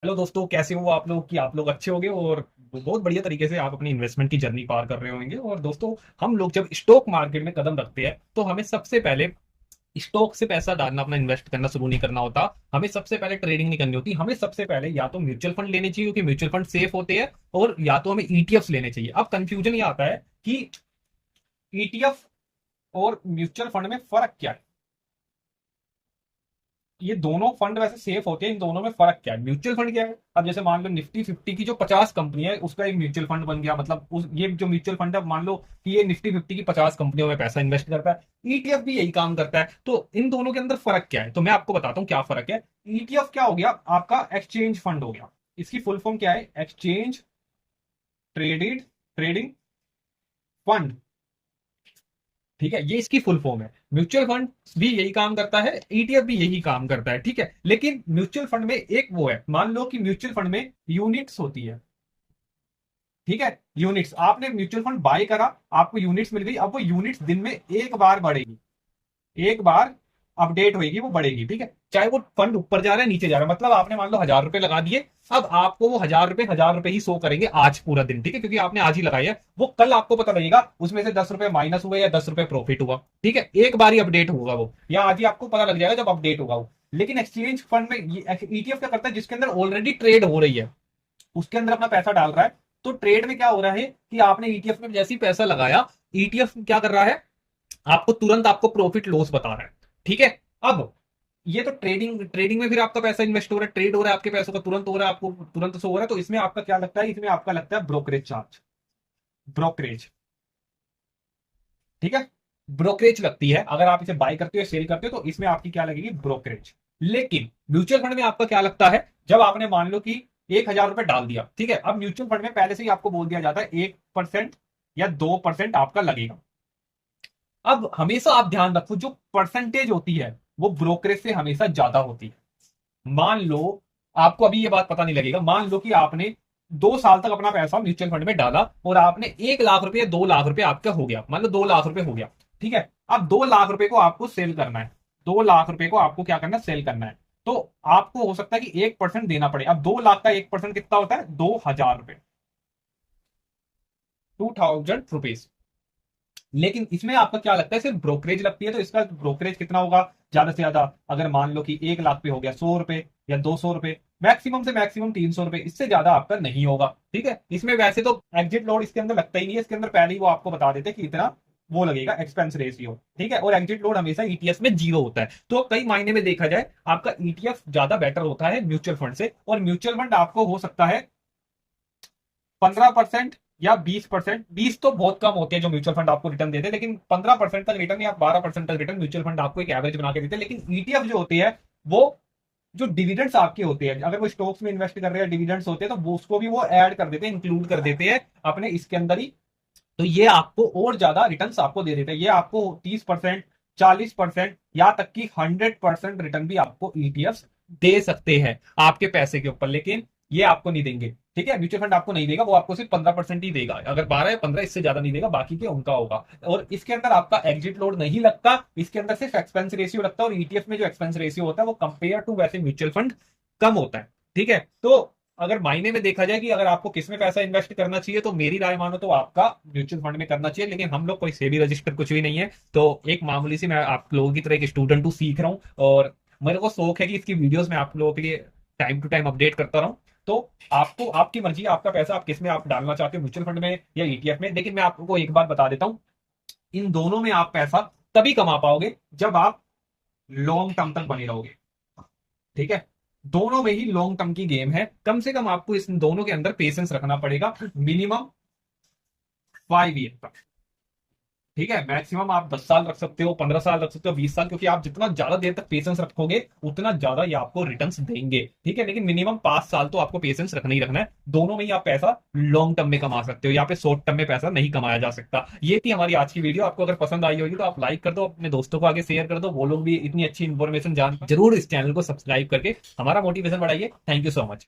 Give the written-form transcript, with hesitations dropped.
Hello दोस्तों, कैसे हो आप लोग? कि आप लोग अच्छे होंगे और बहुत बढ़िया तरीके से आप अपनी इन्वेस्टमेंट की जर्नी पार कर रहे होंगे। और दोस्तों, हम लोग जब स्टॉक मार्केट में कदम रखते हैं तो हमें सबसे पहले स्टॉक से पैसा डालना, अपना इन्वेस्ट करना शुरू नहीं करना होता। हमें सबसे पहले ट्रेडिंग नहीं करनी होती। हमें सबसे पहले या तो म्यूचुअल फंड लेने चाहिए क्योंकि म्यूचुअल फंड सेफ होते हैं, और या तो हमें ईटीएफ लेने चाहिए। अब कंफ्यूजन ये आता है कि ईटीएफ और म्यूचुअल फंड में फर्क क्या है। ये दोनों फंड वैसे सेफ होते हैं, इन दोनों में फर्क क्या है? म्यूचुअल फंड क्या है? अब जैसे मान लो निफ्टी 50 की जो 50 कंपनी है उसका एक म्यूचुअल फंड बन गया। मतलब ये जो म्यूचुअल फंड है, मान लो कि ये निफ्टी 50 की 50 कंपनियों में पैसा इन्वेस्ट करता है। ईटीएफ भी यही काम करता है। तो इन दोनों के अंदर फर्क क्या है? तो मैं आपको बताता हूँ क्या फर्क है। ईटीएफ क्या हो गया? आपका एक्सचेंज फंड हो गया। इसकी फुल फॉर्म क्या है? Exchange traded trading fund. ठीक है, ये इसकी फुल फॉर्म है। म्यूचुअल फंड भी यही काम करता है, ईटीएफ भी यही काम करता है। ठीक है, लेकिन म्यूचुअल फंड में एक वो है, मान लो कि म्यूचुअल फंड में यूनिट्स होती है। ठीक है, यूनिट्स आपने म्यूचुअल फंड बाय करा, आपको यूनिट्स मिल गई। अब वो यूनिट्स दिन में एक बार बढ़ेगी, एक बार अपडेट होगी, वो बढ़ेगी। ठीक है, चाहे वो फंड ऊपर जा रहा है नीचे जा रहा है। मतलब आपने मान लो 1,000 रुपए लगा दिए, अब आपको वो 1,000 रुपए ही शो करेंगे आज पूरा दिन। ठीक है, क्योंकि आपने आज ही लगाई है। वो कल आपको पता लगेगा उसमें से 10 रुपए माइनस हुए या 10 रुपए प्रॉफिट हुआ। ठीक है, एक बार ही अपडेट होगा वो, या आज ही आपको पता लग जाएगा जब अपडेट होगा वो। लेकिन एक्सचेंज फंड में ईटीएफ क्या करता है? जिसके अंदर ऑलरेडी ट्रेड हो रही है, उसके अंदर अपना पैसा डाल रहा है। तो ट्रेड में क्या हो रहा है कि आपने ईटीएफ में जैसे ही पैसा लगाया, ईटीएफ क्या कर रहा है? आपको तुरंत आपको प्रॉफिट लॉस बता रहा है। ठीक है, अब ये तो ट्रेडिंग ट्रेडिंग में फिर आपका पैसा इन्वेस्ट हो रहा है, ट्रेड हो रहा है, आपके पैसों का तुरंत हो रहा है, आपको तुरंत से हो रहा है। तो इसमें आपका क्या लगता है? इसमें आपका लगता है ब्रोकरेज चार्ज, ब्रोकरेज। ठीक है, ब्रोकरेज लगती है। अगर आप इसे बाय करते हो सेल करते हो तो इसमें आपकी क्या लगेगी? ब्रोकरेज। लेकिन म्यूचुअल फंड में आपका क्या लगता है? जब आपने मान लो कि 1,000 रुपए डाल दिया, ठीक है, अब म्यूचुअल फंड में पहले से ही आपको बोल दिया जाता है 1% या 2% आपका लगेगा। अब हमेशा आप ध्यान रखो, जो परसेंटेज होती है वो ब्रोकरेज से हमेशा ज्यादा होती है। मान लो, आपको अभी ये बात पता नहीं लगेगा, मान लो कि आपने 2 साल तक अपना पैसा म्यूचुअल फंड में डाला और आपने 1 लाख रुपए या 2 लाख रुपए आपका हो गया। मान लो 2 लाख रुपए हो गया। ठीक है, अब 2 लाख रुपए को आपको सेल करना है। 2 लाख रुपए को आपको क्या करना है? सेल करना है। तो आपको हो सकता है कि 1% देना पड़े। अब 2 लाख का 1% कितना होता है? 2,000 रुपए, 2,000 रुपीज। लेकिन इसमें आपका क्या लगता है? सिर्फ ब्रोकरेज लगती है। तो इसका ब्रोकरेज कितना होगा ज्यादा से ज्यादा? अगर मान लो कि 1 लाख पे हो गया 100 रुपए या 200 रुपए, मैक्सिमम से मैक्सिमम 300 रुपए, इससे ज्यादा आपका नहीं होगा। ठीक है, इसमें वैसे तो एग्जिट लोड इसके अंदर लगता ही नहीं है। इसके अंदर पहले ही वो आपको बता देते कि इतना वो लगेगा एक्सपेंस रेशियो। ठीक है, और एग्जिट लोड हमेशा ईटीएफ में जीरो होता है। तो कई मायने में देखा जाए, आपका ईटीएफ ज्यादा बेटर होता है म्यूचुअल फंड से। और म्यूचुअल फंड आपको हो सकता है 15% या 20%। 20 तो बहुत कम होते हैं जो म्यूचुअल फंड आपको रिटर्न देते हैं, लेकिन 15% तक रिटर्न या 12% तक रिटर्न म्यूचुअल फंड आपको एक एवरेज बना के देते हैं। लेकिन ईटीएफ जो होते हैं, वो जो डिविडेंड्स आपके होते हैं, अगर वो स्टॉक्स में इन्वेस्ट कर रहे हैं, डिविडेंड्स होते हैं, तो वो उसको भी वो ऐड कर देते हैं, इंक्लूड कर देते हैं अपने इसके अंदर ही। तो ये आपको और ज्यादा रिटर्न आपको दे देते हैं। ये आपको 30%, 40% या तक की 100% रिटर्न भी आपको ईटीएफ दे सकते हैं आपके पैसे के ऊपर। लेकिन ये आपको नहीं देंगे। ठीक है, म्यूचुअल फंड आपको नहीं देगा, वो आपको सिर्फ 15% ही देगा। अगर 12 या 15, इससे ज्यादा नहीं देगा, बाकी के उनका होगा। और इसके अंदर आपका एग्जिट लोड नहीं लगता, इसके अंदर सिर्फ एक्सपेंस रेशियो लगता है। और ईटीएफ में जो एक्सपेंस रेशियो होता है वो कंपेयर टू वैसे म्यूचुअल फंड कम होता है। ठीक है, तो अगर मायने में देखा जाए कि अगर आपको किस में पैसा इन्वेस्ट करना चाहिए, तो मेरी राय मानो तो आपका म्यूचुअल फंड में करना चाहिए। लेकिन हम लोग कोई सेबी रजिस्टर कुछ भी नहीं है, तो एक मामूली सी मैं आप लोगों की तरह एक स्टूडेंट हूँ, सीख रहा हूँ। और मेरे को शौक है कि इसकी वीडियोस में आप लोगों के लिए टाइम टू टाइम अपडेट करता रहूं। तो आपको, आपकी मर्जी, आपका पैसा आप किस में आप डालना चाहते हो, म्यूचुअल फंड में या ईटीएफ में। लेकिन मैं आपको एक बात बता देता हूं, इन दोनों में आप पैसा तभी कमा पाओगे जब आप लॉन्ग टर्म तक बने रहोगे। ठीक है, दोनों में ही लॉन्ग टर्म की गेम है। कम से कम आपको इस दोनों के अंदर पेशेंस रखना पड़ेगा, मिनिमम 5 ईयर तक। ठीक है, मैक्सिमम आप 10 साल रख सकते हो, 15 साल रख सकते हो, 20 साल, क्योंकि आप जितना ज्यादा देर तक पेशेंस रखोगे उतना ज्यादा ये आपको रिटर्न्स देंगे। ठीक है, लेकिन मिनिमम 5 साल तो आपको पेशेंस रखना ही रखना है। दोनों में ही आप पैसा लॉन्ग टर्म में कमा सकते हो, यहाँ पे शॉर्ट टर्म में पैसा नहीं कमाया जा सकता। ये थी हमारी आज की वीडियो। आपको अगर पसंद आई होगी तो आप लाइक कर दो, अपने दोस्तों को आगे शेयर कर दो, वो लोग भी इतनी अच्छी इन्फॉर्मेशन जान। जरूर इस चैनल को सब्सक्राइब करके हमारा मोटिवेशन बढ़ाइए। Thank you so much.